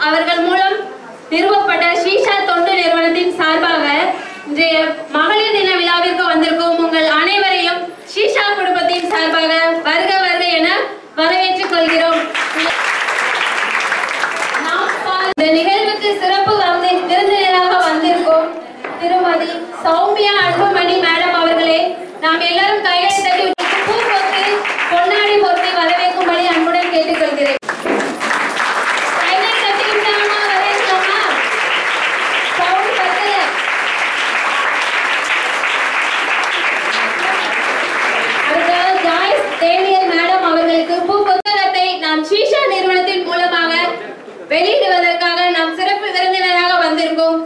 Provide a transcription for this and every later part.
அவர்கள் மூலம் நிறுவப்பட்ட ஷீஷா தொண்டு நிறுவனத்தின் சார்பாக இன்றைய மகளிர் தின விழாவிற்கு வந்திருக்கும் உங்கள் அனைவரையும் ஷீஷா குடும்பத்தின் சார்பாக வருக வருக என வரவேற்றுக் கொள்கிறோம். இந்த நிகழ்வுக்கு சிறப்பு விருந்தினராக வந்திருக்கும் திருமதி சௌமியா அன்புமணி மேடம் அவர்களே, நாம் எல்லாரும் கைகளை தட்டி பூ போட்டு பொன்னாடி போட்டு வரவேற்கும்படி அன்புடன் கேட்டுக்கொள்கிறேன். ஷீஷா நிறுவனத்தின் மூலமாக வெளியிடுவதற்காக நாம் சிறப்பு விருந்தினராக வந்திருக்கும்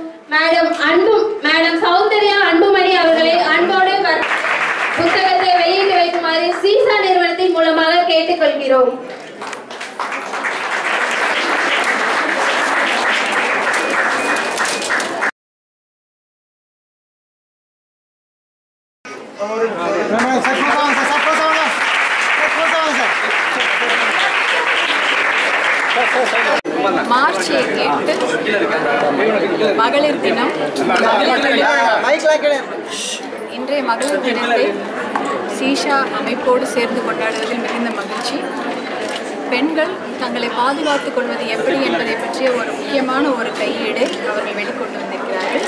மேடம் சௌந்தர்யா அன்புமணி அவர்களை அன்போடு புத்தகத்தை வெளியிட்டு வைக்குமாறு ஷீஷா நிறுவனத்தின் மூலமாக கேட்டுக்கொள்கிறோம். மார்ச் 8 மகளிர் தினம். இன்றைய மகளிர் தினத்தை ஷீஷா அமைப்போடு சேர்ந்து கொண்டாடுவதில் மிகுந்த மகிழ்ச்சி. பெண்கள் தங்களை பாதுகாத்துக் கொள்வது எப்படி என்பதை பற்றிய ஒரு முக்கியமான ஒரு கையேடு அவர்கள் வெளிக்கொண்டு வந்திருக்கிறார்கள்.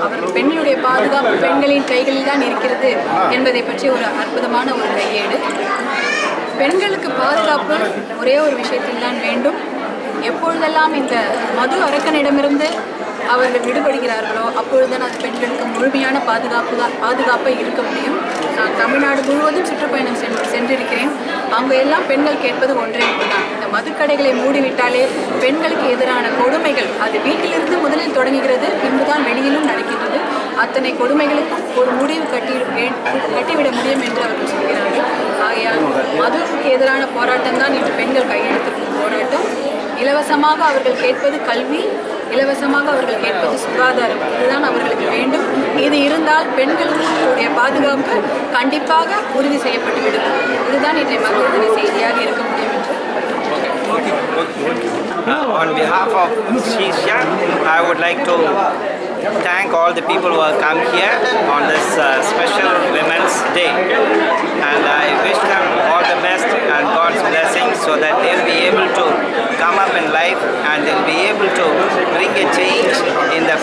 அவர்கள் பெண்களுடைய பாதுகாப்பு பெண்களின் கைகளில் தான் இருக்கிறது என்பதை பற்றிய ஒரு அற்புதமான ஒரு கையேடு. பெண்களுக்கு பாதுகாப்பு ஒரே ஒரு விஷயத்தில் தான் வேண்டும். எப்பொழுதெல்லாம் இந்த மது அரக்கனிடமிருந்து அவர்கள் விடுபடுகிறார்களோ அப்பொழுதுதான் அது பெண்களுக்கு முழுமையான பாதுகாப்பாக இருக்க முடியும். நான் தமிழ்நாடு முழுவதும் சுற்றுப்பயணம் சென்றிருக்கிறேன். அங்கே எல்லாம் பெண்கள் கேட்பது ஒன்றே தான், இந்த மதுக்கடைகளை மூடிவிட்டாலே பெண்களுக்கு எதிரான கொடுமைகள் அது வீட்டிலிருந்து முதலில் தொடங்குகிறது, பின்புதான் வெளியிலும் நடக்கின்றது. அத்தனை கொடுமைகளுக்கும் ஒரு முடிவு கட்டிவிட முடியும் என்று அவர்கள் சொல்கிறார்கள். ஆகையால் மதுவுக்கு எதிரான போராட்டம் தான் இன்று பெண்கள் கையெழுத்திருக்கும் போராட்டம். இலவசமாக அவர்கள் கேட்பது கல்வி, இலவசமாக அவர்கள் கேட்பது சுகாதாரம், இதுதான் அவர்களுக்கு வேண்டும். இது இருந்தால் பெண்களுடைய பாதுகாப்பு கண்டிப்பாக உறுதி செய்யப்பட்டுவிடும். இதுதான் இன்றைய மகளிர் தின செய்தியாக இருக்க முடியும் என்று. On behalf of Shisha, I would like to thank all the people who have come here on this special Women's Day, and I wish them all the best and God's blessings so that they'll be able to come up in life and they'll be able to bring a change in the